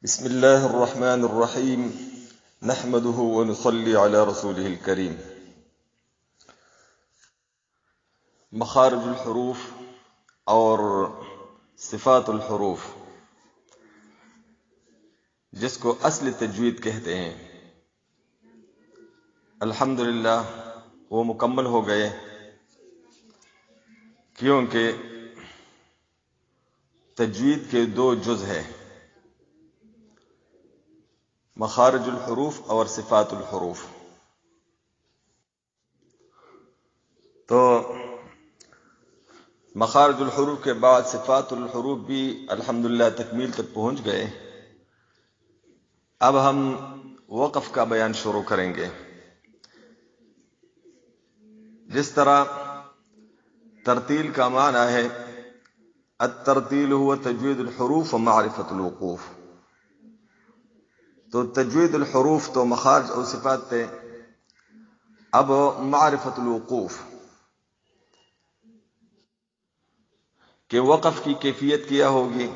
بسم الله الرحمن الرحيم نحمده ونصلي على رسوله الكريم. مخارج الحروف اور صفات الحروف جس کو اصل تجوید کہتے ہیں، الحمدللہ وہ مکمل ہو گئے، کیونکہ تجوید کے دو جز ہیں، مخارج الحروف اور صفات الحروف. تو مخارج الحروف کے بعد صفات الحروف بھی الحمدللہ تکمیل تک پہنچ گئے. اب ہم وقف کا بیان شروع کریں گے. جس طرح ترتیل کا معنی ہے الترتیل هو تجوید الحروف و معرفت الوقوف، تو تجوید الحروف تو مخارج اور صفات تھے. اب معرفت الوقوف کہ وقف کی کیفیت کیا ہوگی،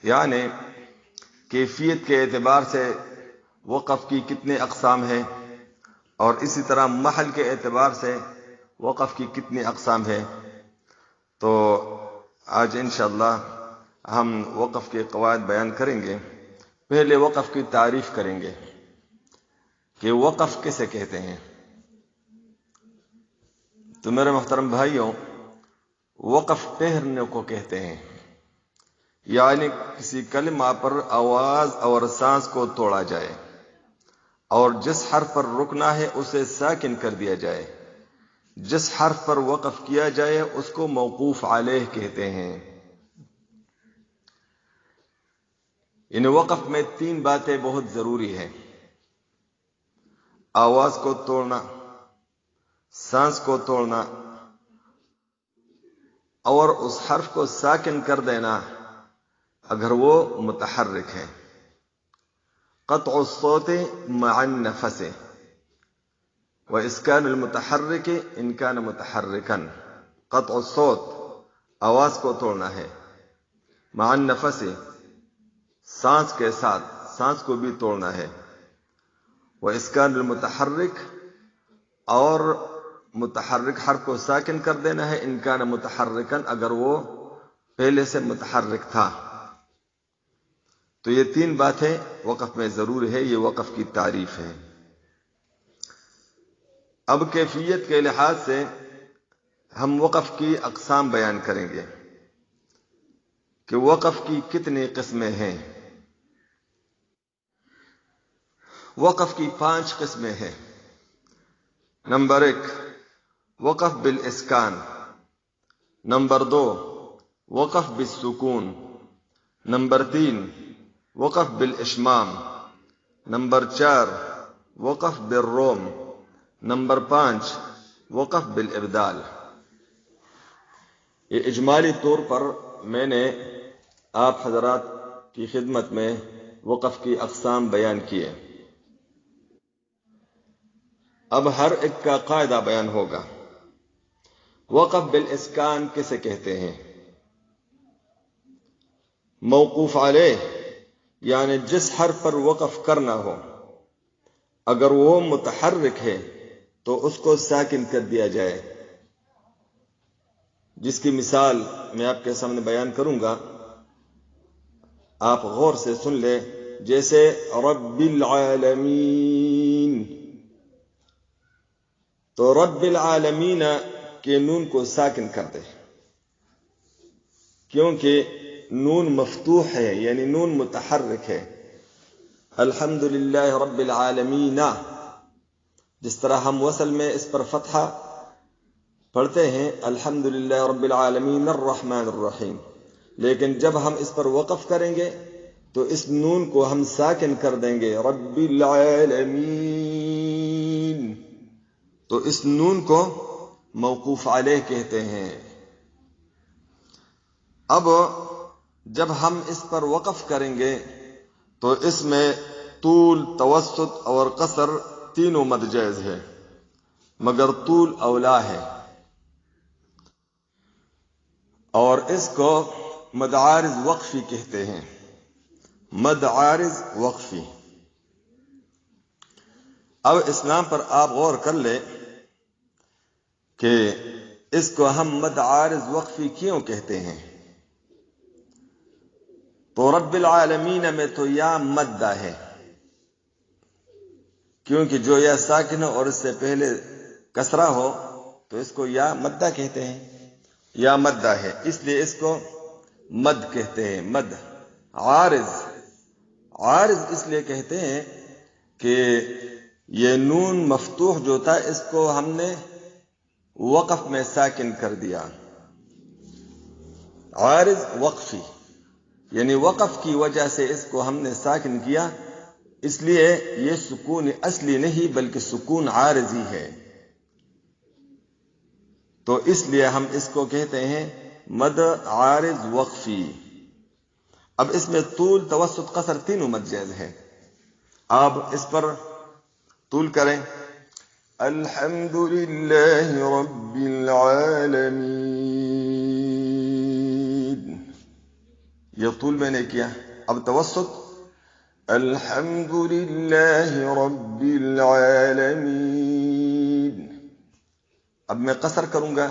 یعنی کیفیت کے اعتبار سے وقف کی کتنے اقسام ہیں، اور اسی طرح محل کے اعتبار سے وقف کی کتنی اقسام ہیں. تو آج انشاءاللہ ہم وقف کے قواعد بیان کریں گے. پہلے وقف کی تعریف کریں گے کہ وقف کسے کہتے ہیں. تو میرے محترم بھائیوں، وقف ٹھہرنے کو کہتے ہیں، یعنی کسی کلمہ پر آواز اور سانس کو توڑا جائے اور جس حرف پر رکنا ہے اسے ساکن کر دیا جائے. جس حرف پر وقف کیا جائے اس کو موقوف علیہ کہتے ہیں. ان وقف میں تین باتیں بہت ضروری ہیں: آواز کو توڑنا، سانس کو توڑنا، اور اس حرف کو ساکن کر دینا اگر وہ متحرک ہے. قطع الصوت مع النفس واسکان المتحرک ان کان متحرکا. قطع الصوت آواز کو توڑنا ہے، مع النفس سانس کے ساتھ سانس کو بھی توڑنا ہے، واسکان المتحرک اور متحرک حرف کو ساکن کر دینا ہے، ان کان متحرکا اگر وہ پہلے سے متحرک تھا. تو یہ تین باتیں وقف میں ضرور ہے. یہ وقف کی تعریف ہے. اب کیفیت کے لحاظ سے ہم وقف کی اقسام بیان کریں گے کہ وقف کی کتنی قسمیں ہیں. وقف کی 5 قسمیں ہیں. نمبر 1 وقف بالاسکان، نمبر 2 وقف بالسکون، نمبر 3 وقف بالاشمام، نمبر 4 وقف بالروم، نمبر 5 وقف بالابدال. یہ اجمالی طور پر میں نے آپ حضرات کی خدمت میں وقف کی اقسام بیان کیے. اب ہر ایک کا قاعدہ بیان ہوگا. وقف بالاسکان کسے کہتے ہیں؟ موقوف علیہ، یعنی جس حرف پر وقف کرنا ہو اگر وہ متحرک ہے تو اس کو ساکن کر دیا جائے. جس کی مثال میں آپ کے سامنے بیان کروں گا، آپ غور سے سن لیں. جیسے رب العالمین، تو رب العالمین کے نون کو ساکن کر دے، کیونکہ نون مفتوح ہے، یعنی نون متحرک ہے. الحمدللہ رب العالمین، جس طرح ہم وصل میں اس پر فتحہ پڑھتے ہیں الحمدللہ رب العالمین الرحمن الرحیم، لیکن جب ہم اس پر وقف کریں گے تو اس نون کو ہم ساکن کر دیں گے رب العالمین، تو اس نون کو موقوف علیہ کہتے ہیں. اب جب ہم اس پر وقف کریں گے تو اس میں طول، توسط اور قصر تینوں مد جائز ہے، مگر طول اولا ہے. اور اس کو مد عارض وقفی کہتے ہیں، مد عارض وقفی۔ اب اسلام پر آپ غور کر لیں کہ اس کو ہم مد عارض وقفی کیوں کہتے ہیں؟ تو رب العالمین میں تو یا مدہ ہے، کیونکہ جو یا ساکن ہو اور اس سے پہلے کسرہ ہو تو اس کو یا مدہ کہتے ہیں، یا مدہ ہے، اس لیے اس کو مد کہتے ہیں، مد۔ عارض، عارض اس لیے کہتے ہیں کہ یہ نون مفتوح جو تھا اس کو ہم نے وقف میں ساکن کر دیا۔ عارض وقفی یعنی وقف کی وجہ سے اس کو ہم نے ساکن کیا، اس لیے یہ سکون اصلی نہیں بلکہ سکون عارضی ہے، تو اس لیے ہم اس کو کہتے ہیں مد عارض وقفی۔ اب اس میں طول، توسط، قصر تینوں مد جائز ہے۔ آپ اس پر طول کریں، الحمد للہ رب العالمین، یہ طول میں نے کیا۔ اب توسط، الحمد للہ رب العالمین۔ اب میں قصر کروں گا،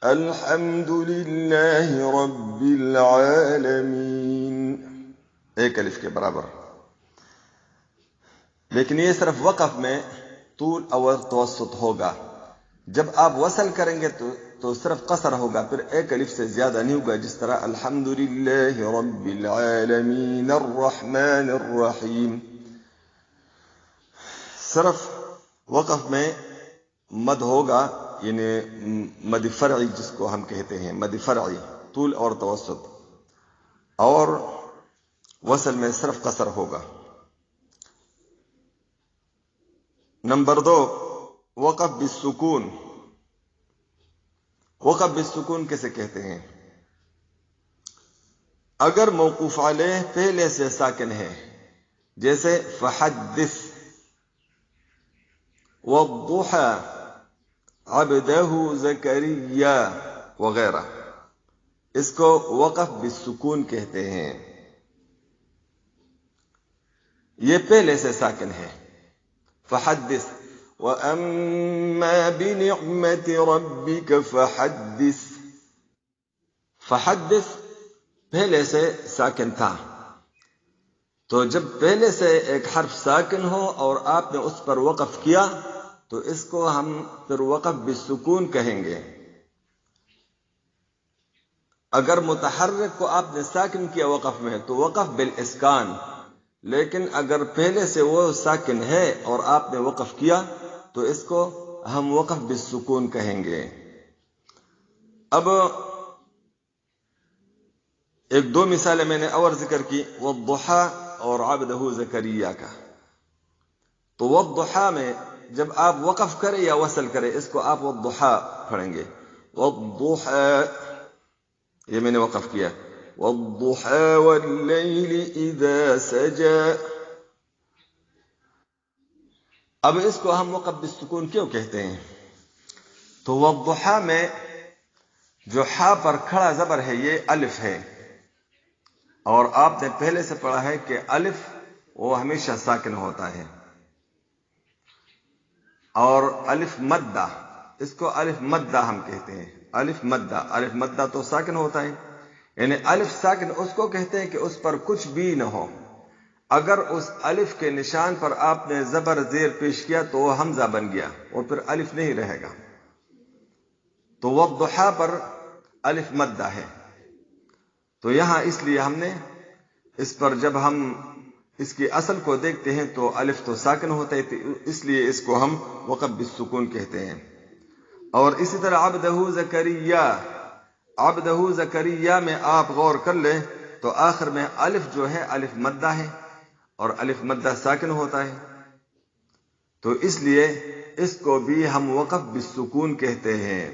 الحمد للہ رب العالمین، ایک الف کے برابر۔ لیکن یہ صرف وقف میں طول اور توسط ہوگا، جب آپ وصل کریں گے تو صرف قصر ہوگا، پھر ایک الف سے زیادہ نہیں ہوگا، جس طرح الحمد للہ رب العالمین الرحمن الرحیم۔ صرف وقف میں مد ہوگا، یعنی مد فرعی جس کو ہم کہتے ہیں، مد فرعی، طول اور توسط، اور وصل میں صرف قصر ہوگا۔ نمبر 2، وقف بالسکون۔ وقف بالسکون کیسے کہتے ہیں؟ اگر موقوف علیہ پہلے سے ساکن ہے، جیسے فحدث، والضحى، عبده زکریا وغیرہ، اس کو وقف بالسکون کہتے ہیں، یہ پہلے سے ساکن ہے۔ فحدث، وَأَمَّا بِنِعْمَةِ رَبِّكَ فَحَدِّث، فحدث پہلے سے ساکن تھا، تو جب پہلے سے ایک حرف ساکن ہو اور آپ نے اس پر وقف کیا تو اس کو ہم پھر وقف بالسکون کہیں گے۔ اگر متحرک کو آپ نے ساکن کیا وقف میں تو وقف بالاسکان، لیکن اگر پہلے سے وہ ساکن ہے اور آپ نے وقف کیا تو اس کو ہم وقف بالسکون کہیں گے۔ اب ایک دو مثالیں میں نے اور ذکر کی، والضحى اور عبدہ زکریا کا۔ تو والضحى میں جب آپ وقف کریں یا وصل کریں اس کو آپ والضحى پڑھیں گے، والضحى، یہ میں نے وقف کیا، والضحى واللیل اذا سجى۔ اب اس کو ہم وقف بالسکون کیوں کہتے ہیں؟ تو والضحى میں جو حا پر کھڑا زبر ہے یہ الف ہے، اور آپ نے پہلے سے پڑھا ہے کہ الف وہ ہمیشہ ساکن ہوتا ہے، اور الف مدہ، اس کو الف مدہ ہم کہتے ہیں، الف مدہ، الف مدہ تو ساکن ہوتا ہے، یعنی الف ساکن اس کو کہتے ہیں کہ اس پر کچھ بھی نہ ہو، اگر اس الف کے نشان پر آپ نے زبر زیر پیش کیا تو وہ حمزہ بن گیا اور پھر الف نہیں رہے گا، تو والضحى پر الف مدہ ہے۔ تو یہاں اس لیے ہم نے اس پر جب ہم اس کی اصل کو دیکھتے ہیں تو الف تو ساکن ہوتا ہے، اس لیے اس کو ہم وقف بالسکون کہتے ہیں۔ اور اسی طرح عبدہ زکریا، عبدہ زکریا میں آپ غور کر لیں تو آخر میں الف جو ہے الف مدہ ہے، اور الف مدہ ساکن ہوتا ہے، تو اس لیے اس کو بھی ہم وقف بالسکون کہتے ہیں،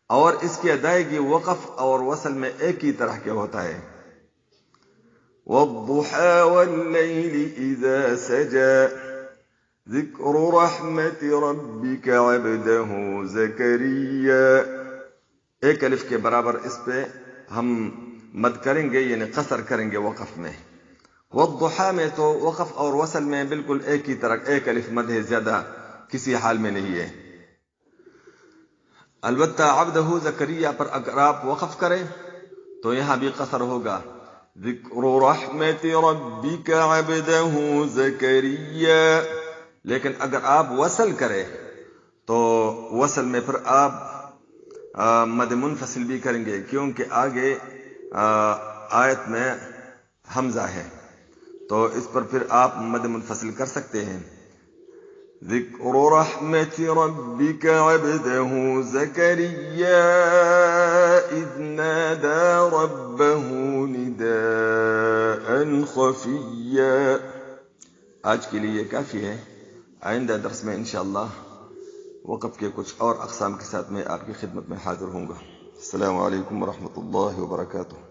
اور اس کی ادائیگی وقف اور وصل میں ایک ہی طرح کے ہوتا ہے۔ والضحى والليل إذا سجى ذكر رحمة ربك عبده زكريا، ایک الف کے برابر اس پہ ہم مد کریں گے یعنی قصر کریں گے وقف میں. والضحا میں تو وقف اور وصل میں بالکل ایک ہی طرح ایک الف مد ہے، زیادہ کسی حال میں نہیں ہے. البتہ عبدہ زکریہ پر اگر آپ وقف کریں تو یہاں بھی قصر ہوگا. ذکر رحمت ربک عبدہ زکریہ. لیکن اگر آپ وصل کریں تو وصل میں پھر آپ مد منفصل بھی کریں گے، کیونکہ آگے آیت میں حمزہ ہے، تو اس پر پھر آپ مد منفصل کر سکتے ہیں. ذکر رحمت ربک عبدہ زکریہ اذ نادى ربہ نداء خفیا. آج کے لیے کافی ہے. آئندہ درس میں انشاءاللہ وقف کے کچھ اور اقسام کے ساتھ میں آپ کی خدمت میں حاضر ہوں گا. السلام علیکم ورحمۃ اللہ وبرکاتہ.